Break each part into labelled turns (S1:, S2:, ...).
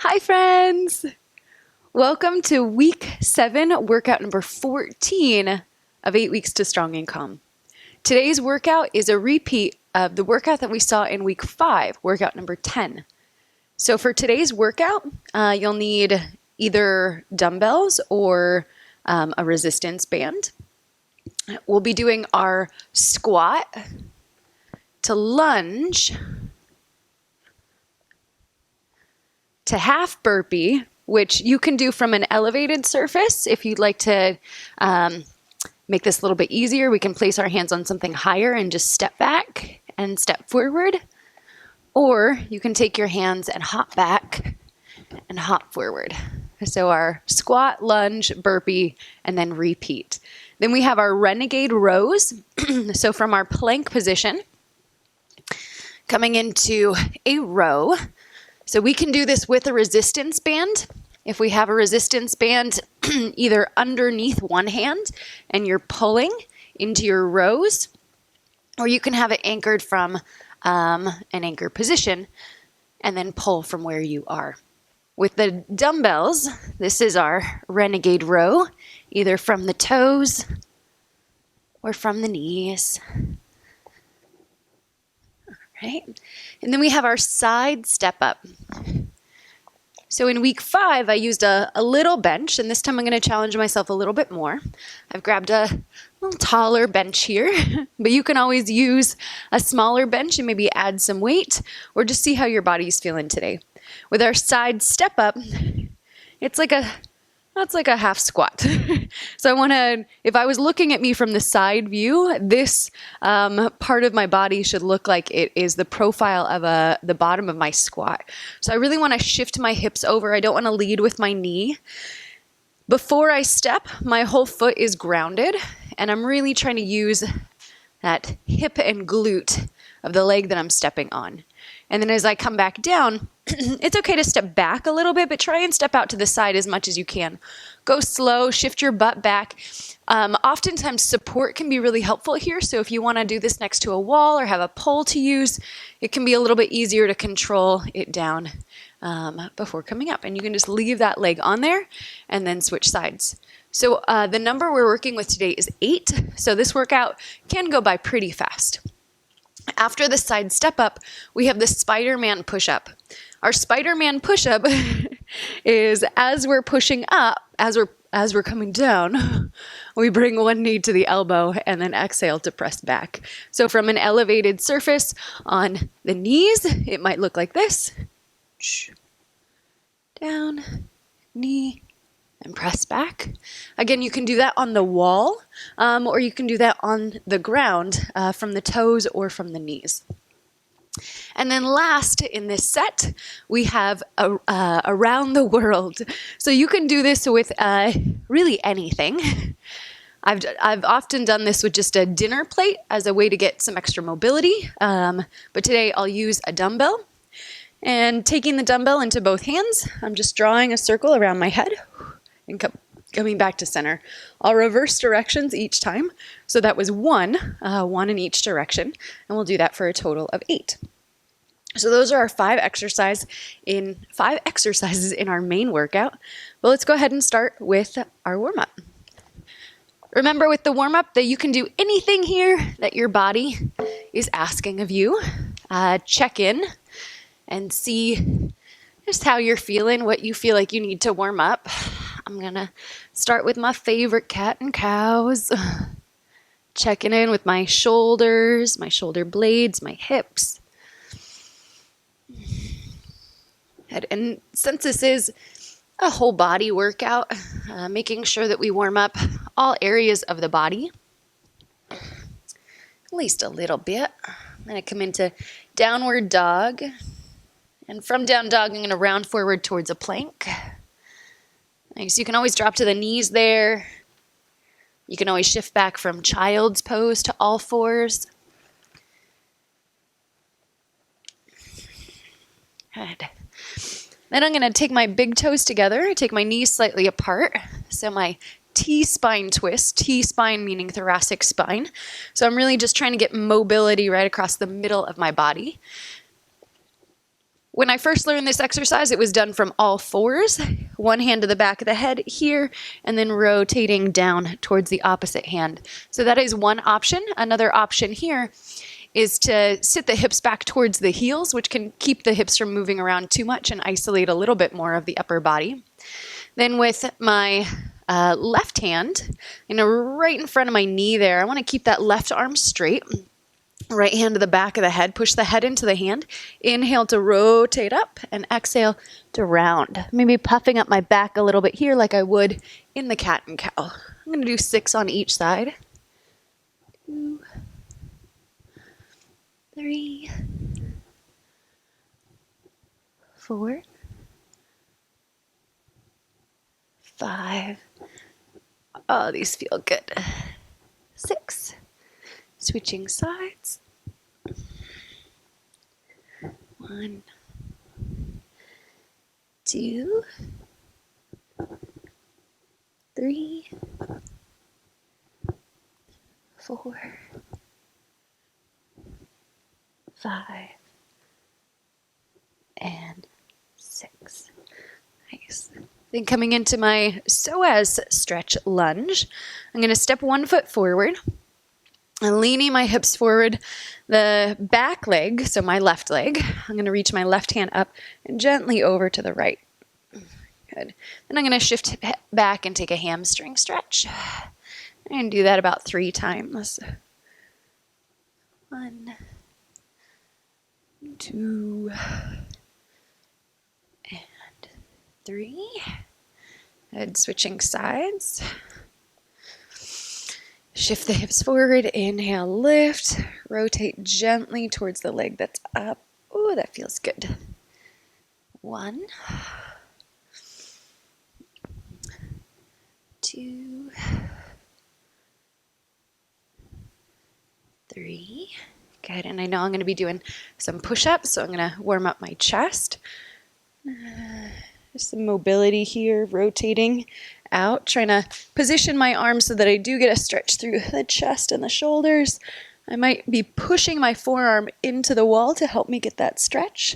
S1: Hi friends! Welcome to week 7, workout number 14 of 8 weeks to strong and calm. Today's workout is a repeat of the workout that we saw in week 5, workout number 10. So for today's workout, you'll need either dumbbells or a resistance band. We'll be doing our squat to lunge to half burpee, which you can do from an elevated surface. If you'd like to make this a little bit easier, we can place our hands on something higher and just step back and step forward. Or you can take your hands and hop back and hop forward. So our squat, lunge, burpee, and then repeat. Then we have our renegade rows. So from our plank position, coming into a row. So we can do this with a resistance band. If we have a resistance band either underneath one hand and you're pulling into your rows, or you can have it anchored from an anchor position and then pull from where you are. With the dumbbells, this is our renegade row, either from the toes or from the knees. Right? And then we have our side step up. So in week 5, I used a little bench, and this time I'm going to challenge myself a little bit more. I've grabbed a little taller bench here, but you can always use a smaller bench and maybe add some weight, or just see how your body's feeling today. With our side step up, that's like a half squat. So I want to, if I was looking at me from the side view, this part of my body should look like it is the profile of the bottom of my squat. So I really want to shift my hips over. I don't want to lead with my knee. Before I step, my whole foot is grounded, and I'm really trying to use that hip and glute of the leg that I'm stepping on. And then as I come back down, it's okay to step back a little bit, but try and step out to the side as much as you can. Go slow, shift your butt back. Oftentimes support can be really helpful here. So if you want to do this next to a wall or have a pole to use, it can be a little bit easier to control it down before coming up. And you can just leave that leg on there and then switch sides. So the number we're working with today is 8. So this workout can go by pretty fast. After the side step up, we have the Spider-Man push-up. Our Spider-Man push-up is as we're pushing up, as we're coming down, we bring one knee to the elbow and then exhale to press back. So from an elevated surface on the knees, it might look like this. Down, knee, and press back. Again, you can do that on the wall, or you can do that on the ground from the toes or from the knees. And then last in this set, we have around the world. So you can do this with really anything. I've often done this with just a dinner plate as a way to get some extra mobility. But today I'll use a dumbbell. And taking the dumbbell into both hands, I'm just drawing a circle around my head and coming back to center. I'll reverse directions each time. So that was one in each direction. And we'll do that for a total of 8. So those are our 5 exercises in our main workout. But let's go ahead and start with our warm-up. Remember with the warm-up that you can do anything here that your body is asking of you. Check in and see just how you're feeling, what you feel like you need to warm up. I'm going to start with my favorite cat and cows. Checking in with my shoulders, my shoulder blades, my hips. And since this is a whole body workout, making sure that we warm up all areas of the body, at least a little bit. I'm going to come into downward dog. And from down dog, I'm going to round forward towards a plank. Nice. You can always drop to the knees there. You can always shift back from child's pose to all fours. Good. Then I'm going to take my big toes together, take my knees slightly apart. So my T-spine twist, T-spine meaning thoracic spine. So I'm really just trying to get mobility right across the middle of my body. when I first learned this exercise, it was done from all fours, one hand to the back of the head here, and then rotating down towards the opposite hand. So that is one option. Another option here is to sit the hips back towards the heels, which can keep the hips from moving around too much and isolate a little bit more of the upper body. Then with my left hand, right in front of my knee there, I want to keep that left arm straight. Right hand to the back of the head, push the head into the hand. Inhale to rotate up and exhale to round. Maybe puffing up my back a little bit here like I would in the cat and cow. I'm going to do 6 on each side. 2, 3, 4, 5. Oh, these feel good. 6. Switching sides. 1, 2, 3, 4, 5, and 6. Nice. Then coming into my psoas stretch lunge, I'm going to step 1 foot forward. And leaning my hips forward, the back leg, so my left leg, I'm going to reach my left hand up and gently over to the right. Good. Then I'm going to shift back and take a hamstring stretch. I'm going to do that about 3 times. 1, 2, and 3. Good. Switching sides. Shift the hips forward, inhale, lift, rotate gently towards the leg that's up. Oh, that feels good. 1, 2, 3. Good, and I know I'm going to be doing some push-ups, so I'm going to warm up my chest. Just some mobility here, rotating out, trying to position my arms so that I do get a stretch through the chest and the shoulders. I might be pushing my forearm into the wall to help me get that stretch,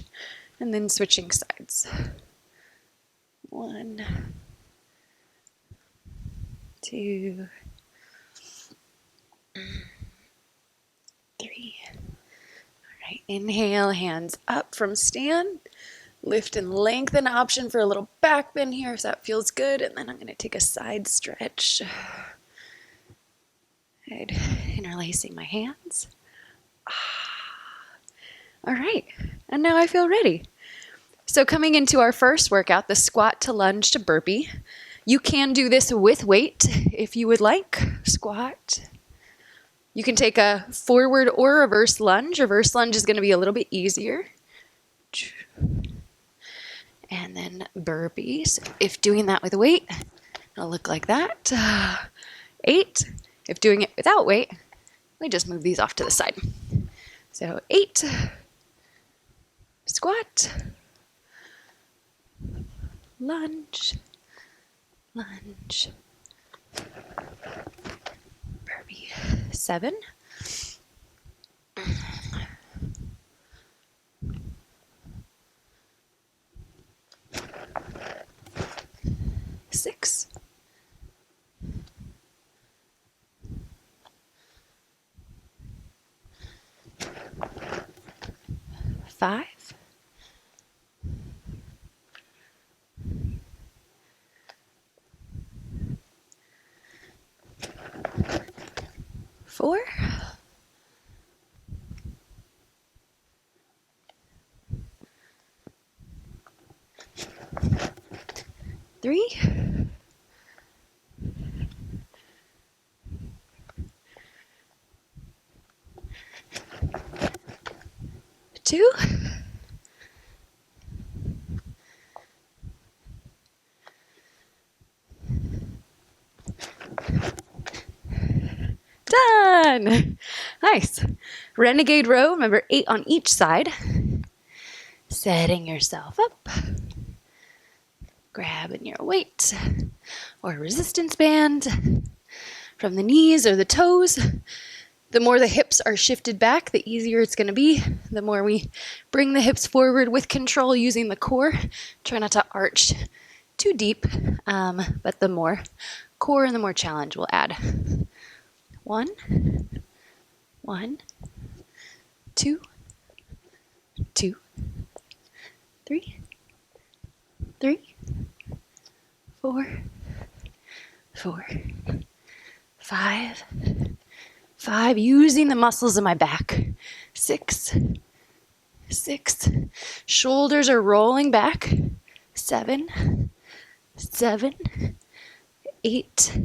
S1: and then switching sides. 1, 2, 3. All right, inhale, hands up from stand. Lift and lengthen option for a little back bend here if that feels good. And then I'm going to take a side stretch. Good. Interlacing my hands. All right. And now I feel ready. So coming into our first workout, the squat to lunge to burpee. You can do this with weight if you would like. Squat. You can take a forward or reverse lunge. Reverse lunge is going to be a little bit easier. And then burpees. If doing that with weight, it'll look like that. 8. If doing it without weight, we just move these off to the side. So 8. Squat. Lunge. Lunge. Burpee. 7. 6. 5. 4. 3. 2. 10. Nice. Renegade row, remember 8 on each side. Setting yourself up. Grabbing your weight or resistance band from the knees or the toes. The more the hips are shifted back, the easier it's going to be. The more we bring the hips forward with control using the core. Try not to arch too deep, but the more core and the more challenge we'll add. 1, 2, 2, 3, 4, 5, using the muscles in my back. 6, shoulders are rolling back. 7, 8,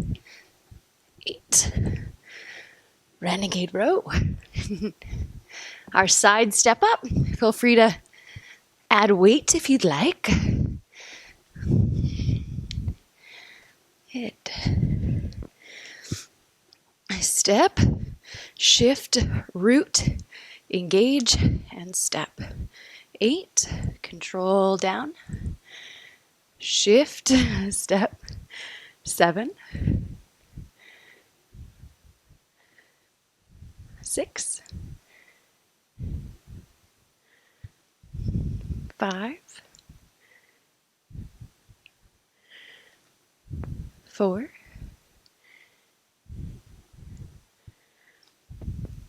S1: renegade row. Our side step up. Feel free to add weight if you'd like. Hit. Step, shift, root, engage, and step. 8, control down. Shift, step. 7, 6, 5, 4,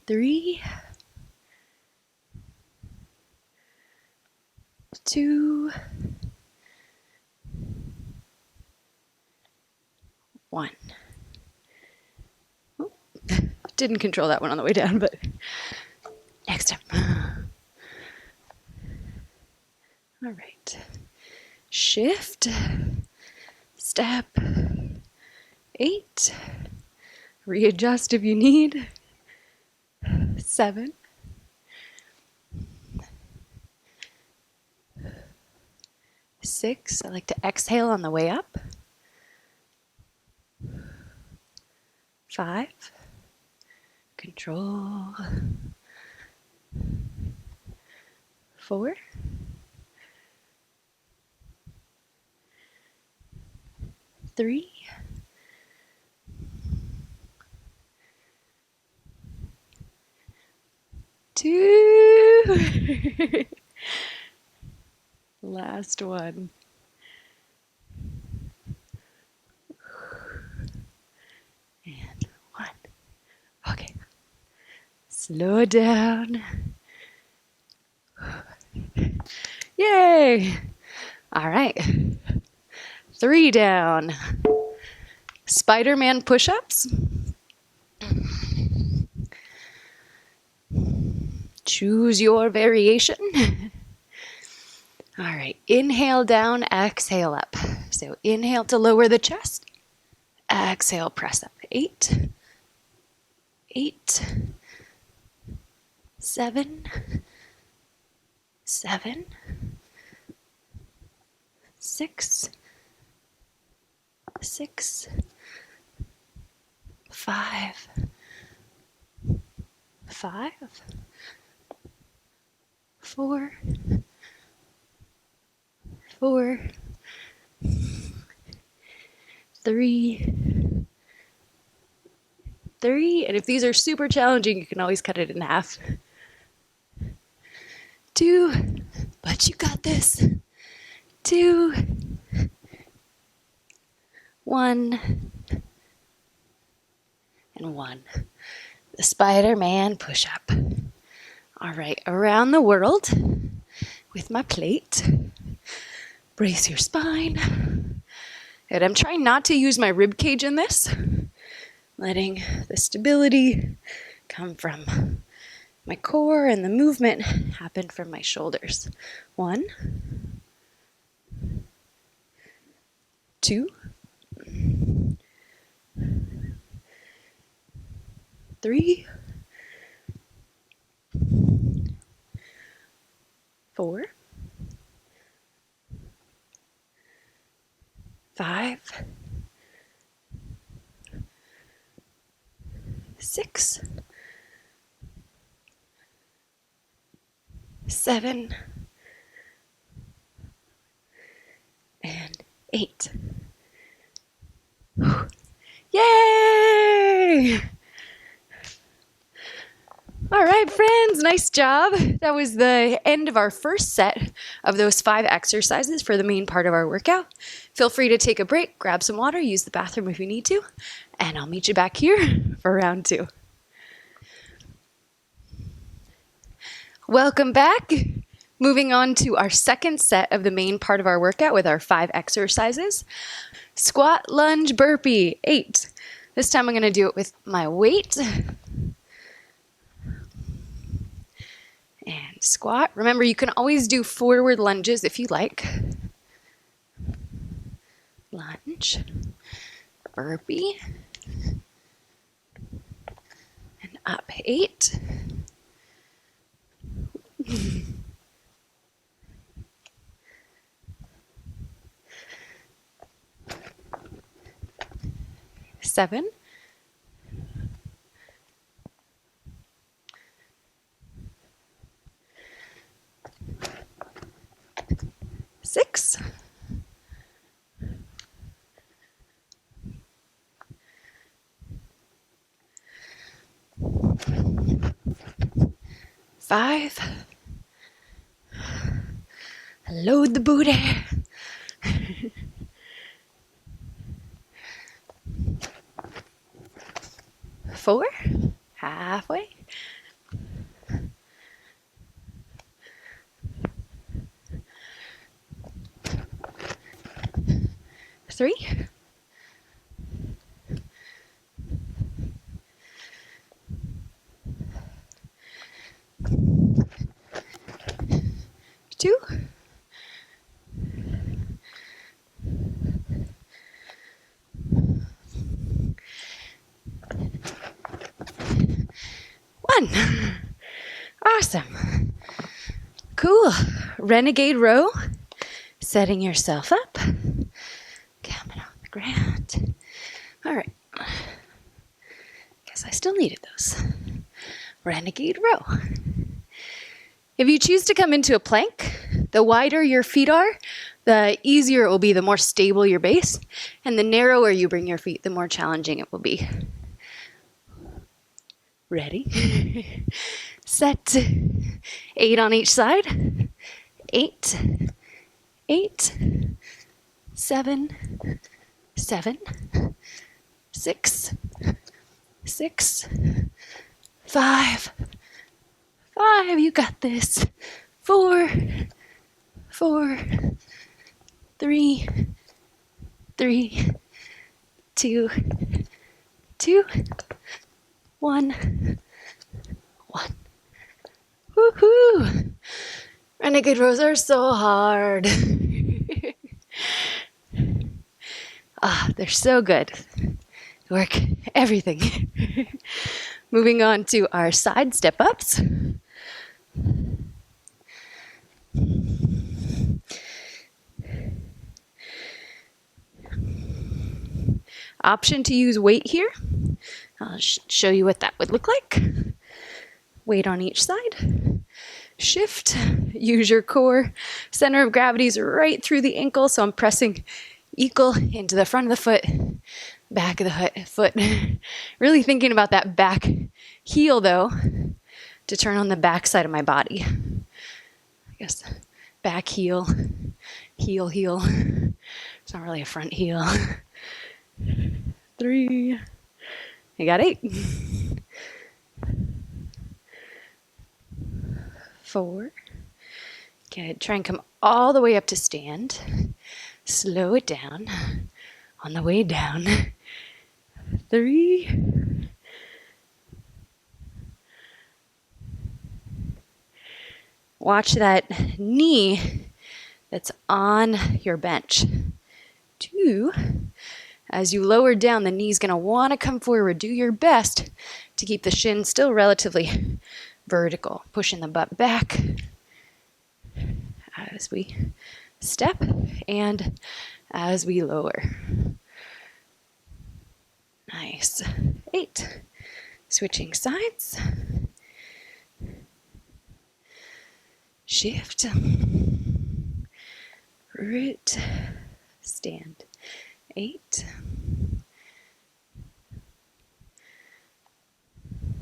S1: 3, 2, 1. Oh, didn't control that one on the way down, but next time. All right. Shift, step, 8, readjust if you need. 7, 6, I like to exhale on the way up. 5, control. 4, 3, 2. Last one. And 1. Okay. Slow down. Yay! All right. 3 down. Spider-Man push-ups. Choose your variation. All right, inhale down, exhale up. So inhale to lower the chest. Exhale, press up. 8, 7, 6, 5, 4, 3, and if these are super challenging, you can always cut it in half. 2, but you got this. 2, 1, and 1. The Spider-Man push-up. All right, around the world with my plate. Brace your spine. And I'm trying not to use my rib cage in this. Letting the stability come from my core and the movement happen from my shoulders. 1, 2, 3, 4, 5, 6, 7, and 8. Yay! All right, friends, nice job. That was the end of our first set of those 5 exercises for the main part of our workout. Feel free to take a break, grab some water, use the bathroom if you need to, and I'll meet you back here for round 2. Welcome back. Moving on to our second set of the main part of our workout with our 5 exercises. Squat, lunge, burpee, 8. This time I'm going to do it with my weight. And squat. Remember, you can always do forward lunges if you like. Lunge, burpee, and up, 8. Seven. 6. 5. Load the booty. 4. Halfway. 3. 2. 1. Awesome. Cool. Renegade row. Setting yourself up. Coming off the ground. All right. Guess I still needed those. Renegade row. If you choose to come into a plank, the wider your feet are, the easier it will be, the more stable your base, and the narrower you bring your feet, the more challenging it will be. Ready? Set. 8 on each side. 8. 8. 7. 7. 6. 6. 5. 5. You got this. 4. 4. 3. 3. 2. 2. 1. 1. Woohoo! Renegade rows are so hard. They're so good. Work everything. Moving on to our side step ups. Option to use weight here. I'll show you what that would look like. Weight on each side. Shift. Use your core. Center of gravity is right through the ankle, so I'm pressing equal into the front of the foot, back of the foot. Really thinking about that back heel, though, to turn on the back side of my body. I guess back heel, heel, heel. It's not really a front heel. 3. I got 8. 4. Good. Try and come all the way up to stand. Slow it down on the way down. 3. Watch that knee that's on your bench. 2. As you lower down, the knee's going to want to come forward. Do your best to keep the shin still relatively vertical. Pushing the butt back as we step and as we lower. Nice. 8. Switching sides. Shift. Root. Stand. 8.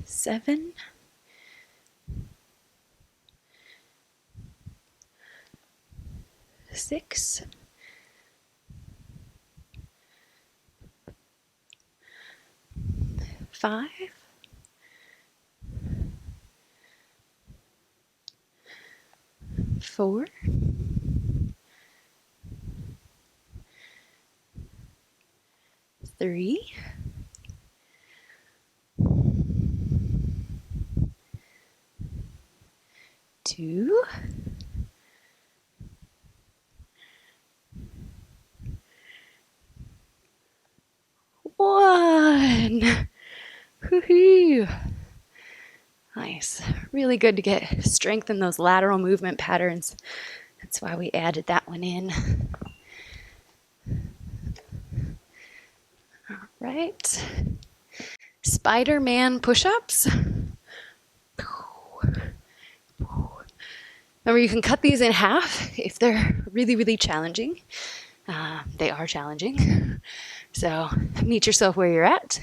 S1: 7. 6, 5, 4, 3, 2, 1. Woohoo! Nice. Really good to get strength in those lateral movement patterns. That's why we added that one in. All right. Spider-Man push-ups. Remember, you can cut these in half if they're really, really challenging. They are challenging. So meet yourself where you're at.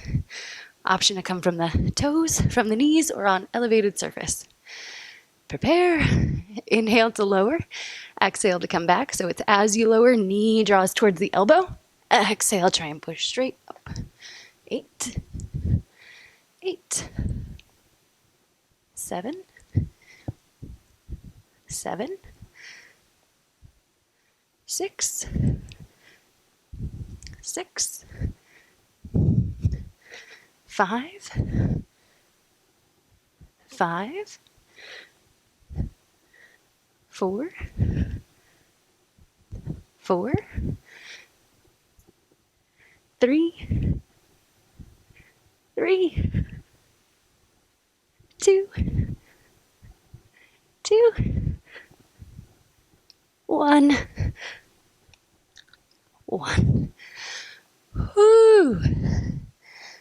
S1: Option to come from the toes, from the knees, or on elevated surface. Prepare. Inhale to lower. Exhale to come back. So it's as you lower, knee draws towards the elbow. Exhale, try and push straight up. 8, 8, 7, 7, 6, 6, 5, 5, 4, 4, 3, 3, 2, 2, 1, 1. Whoo!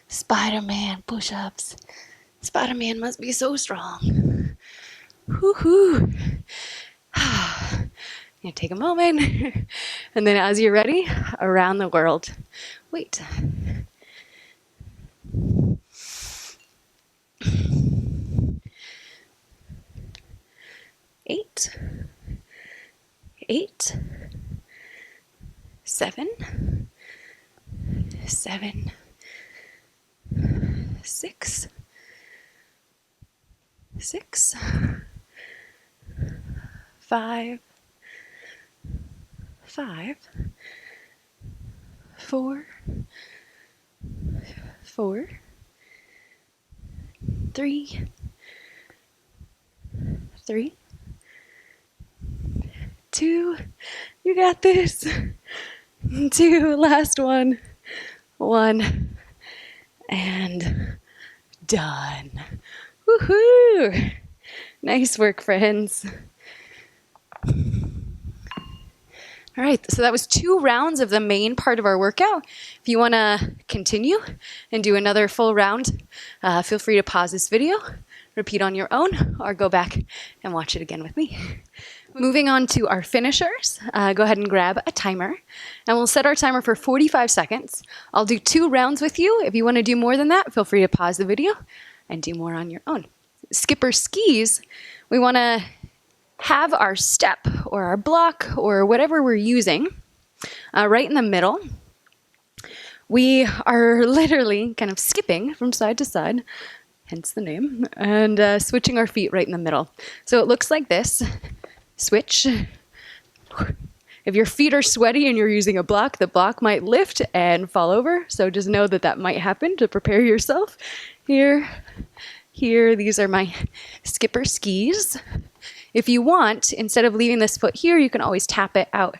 S1: Spider-Man push-ups. Spider-Man must be so strong. Woo-hoo! You take a moment, and then as you're ready, around the world. Wait. Eight, 8, 7, 7, 6, 6, 5, 5, 4, 4, 3, 3, 2, you got this. 2, last one. 1, and done. Woohoo! Nice work, friends. All right, so that was 2 rounds of the main part of our workout. If you want to continue and do another full round, feel free to pause this video, repeat on your own, or go back and watch it again with me. Moving on to our finishers, go ahead and grab a timer, and we'll set our timer for 45 seconds. I'll do 2 rounds with you. If you want to do more than that, feel free to pause the video and do more on your own. Skipper skis, we want to have our step or our block or whatever we're using right in the middle. We are literally kind of skipping from side to side, hence the name, and switching our feet right in the middle. So it looks like this. Switch. If your feet are sweaty and you're using a block, the block might lift and fall over. So just know that that might happen to prepare yourself. Here, these are my skipper skis. If you want, instead of leaving this foot here, you can always tap it out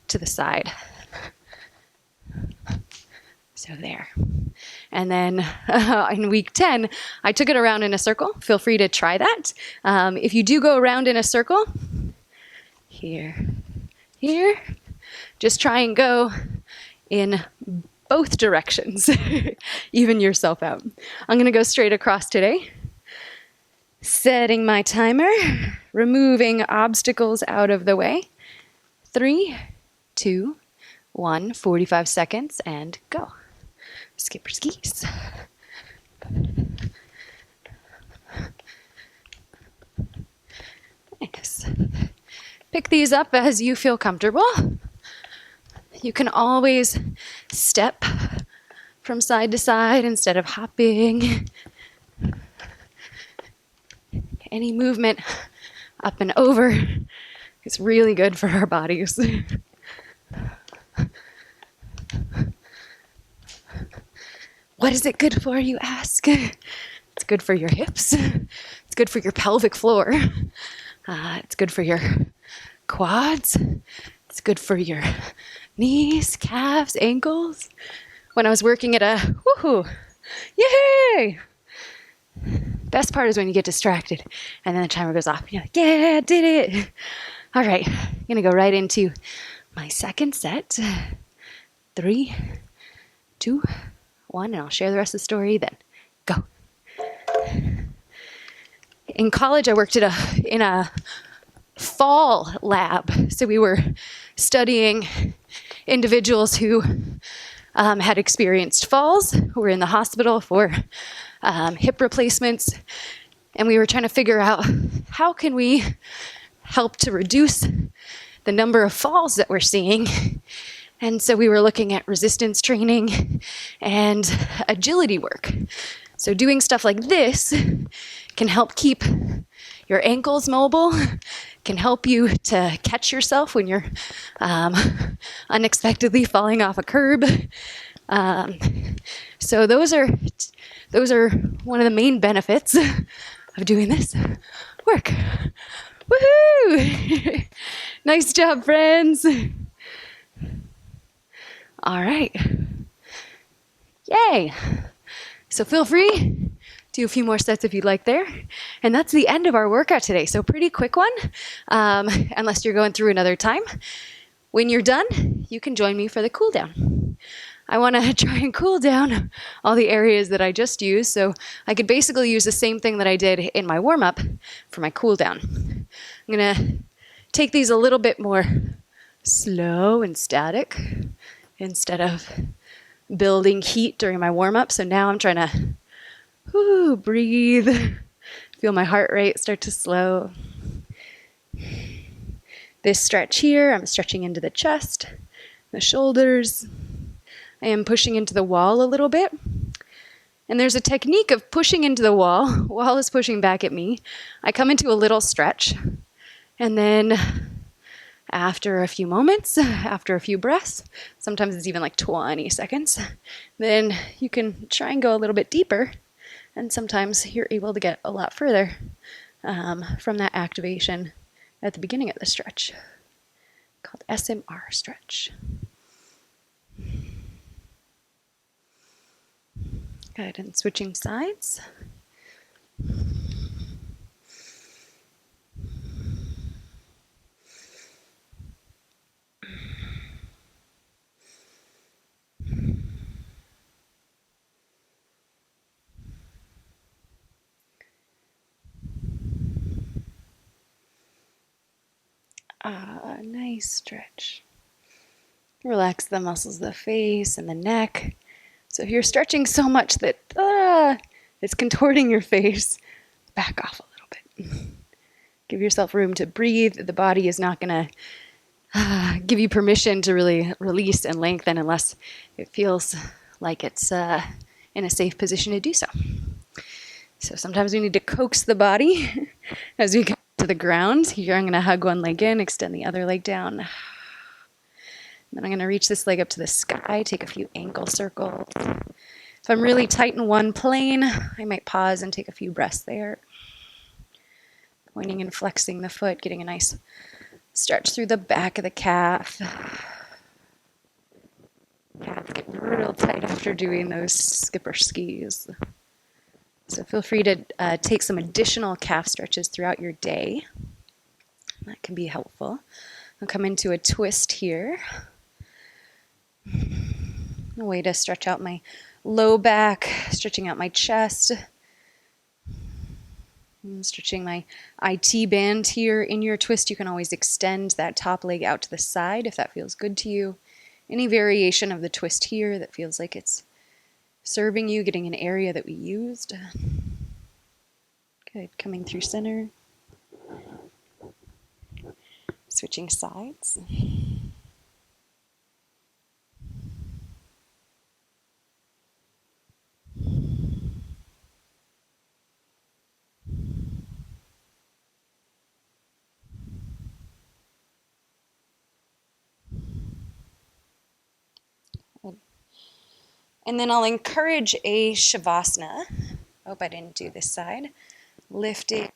S1: to the side. So there. And then in week 10, I took it around in a circle. Feel free to try that. If you do go around in a circle, here, just try and go in both directions. Even yourself out. I'm going to go straight across today. Setting my timer, removing obstacles out of the way. 3, 2, 1, 45 seconds, and go. Skipper skis. Nice. pick these up as you feel comfortable. You can always step from side to side instead of hopping. Any movement up and over is really good for our bodies. What is it good for, you ask? It's good for your hips. It's good for your pelvic floor. It's good for your quads. It's good for your knees, calves, ankles. When I was working at a woohoo, yay! Best part is when you get distracted and then the timer goes off. You're like, yeah, I did it. All right, I'm gonna go right into my second set. 3, 2, 1, and I'll share the rest of the story then. Go. In college, I worked in a fall lab. So we were studying individuals who had experienced falls, who were in the hospital for hip replacements. And we were trying to figure out how can we help to reduce the number of falls that we're seeing. And so we were looking at resistance training and agility work. So doing stuff like this can help keep your ankles mobile, can help you to catch yourself when you're unexpectedly falling off a curb. So those are one of the main benefits of doing this work. Woohoo! Nice job, friends. All right. Yay. So feel free, do a few more sets if you'd like there. And that's the end of our workout today. So pretty quick one, unless you're going through another time. When you're done, you can join me for the cool down. I want to try and cool down all the areas that I just used. So I could basically use the same thing that I did in my warm-up for my cool down. I'm going to take these a little bit more slow and static instead of building heat during my warm-up. So now I'm trying to breathe, feel my heart rate start to slow. This stretch here, I'm stretching into the chest, the shoulders. I am pushing into the wall a little bit. And there's a technique of pushing into the wall is pushing back at me. I come into a little stretch, and then after a few moments, after a few breaths, sometimes it's even like 20 seconds, then you can try and go a little bit deeper, and sometimes you're able to get a lot further from that activation at the beginning of the stretch, called SMR stretch. Good, and switching sides. Nice stretch. Relax the muscles of the face and the neck. So if you're stretching so much that it's contorting your face, back off a little bit. Give yourself room to breathe. The body is not going to give you permission to really release and lengthen unless it feels like it's in a safe position to do so. So sometimes we need to coax the body as we come to the ground. Here I'm going to hug one leg in, extend the other leg down. Then I'm going to reach this leg up to the sky, take a few ankle circles. If I'm really tight in one plane, I might pause and take a few breaths there. Pointing and flexing the foot, getting a nice stretch through the back of the calf. Calves get real tight after doing those skipper skis. So feel free to take some additional calf stretches throughout your day. That can be helpful. I'll come into a twist here. A way to stretch out my low back, stretching out my chest. I'm stretching my IT band here. In your twist, you can always extend that top leg out to the side if that feels good to you. Any variation of the twist here that feels like it's serving you, getting an area that we used. Good, coming through center. Switching sides. And then I'll encourage a Shavasana. Hope I didn't do this side. Lifting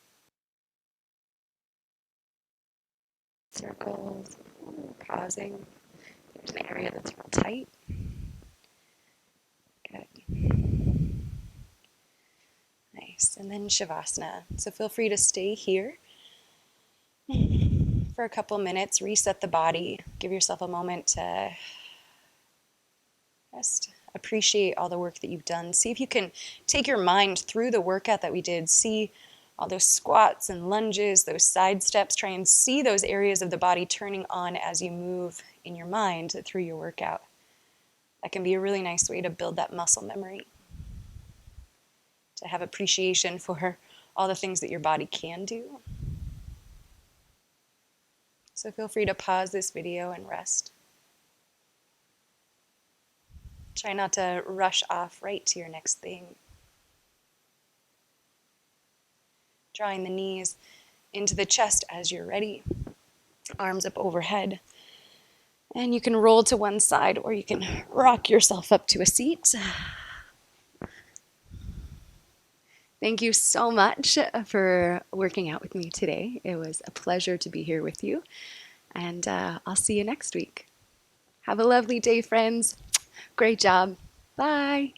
S1: circles, pausing. There's an area that's real tight. Good. Nice. And then Shavasana. So feel free to stay here for a couple minutes, reset the body, give yourself a moment to just appreciate all the work that you've done. See if you can take your mind through the workout that we did. See all those squats and lunges, those side steps. Try and see those areas of the body turning on as you move in your mind through your workout. That can be a really nice way to build that muscle memory, to have appreciation for all the things that your body can do. So feel free to pause this video and rest. Try not to rush off right to your next thing. Drawing the knees into the chest as you're ready. Arms up overhead. And you can roll to one side or you can rock yourself up to a seat. Thank you so much for working out with me today. It was a pleasure to be here with you. And I'll see you next week. Have a lovely day, friends. Great job. Bye.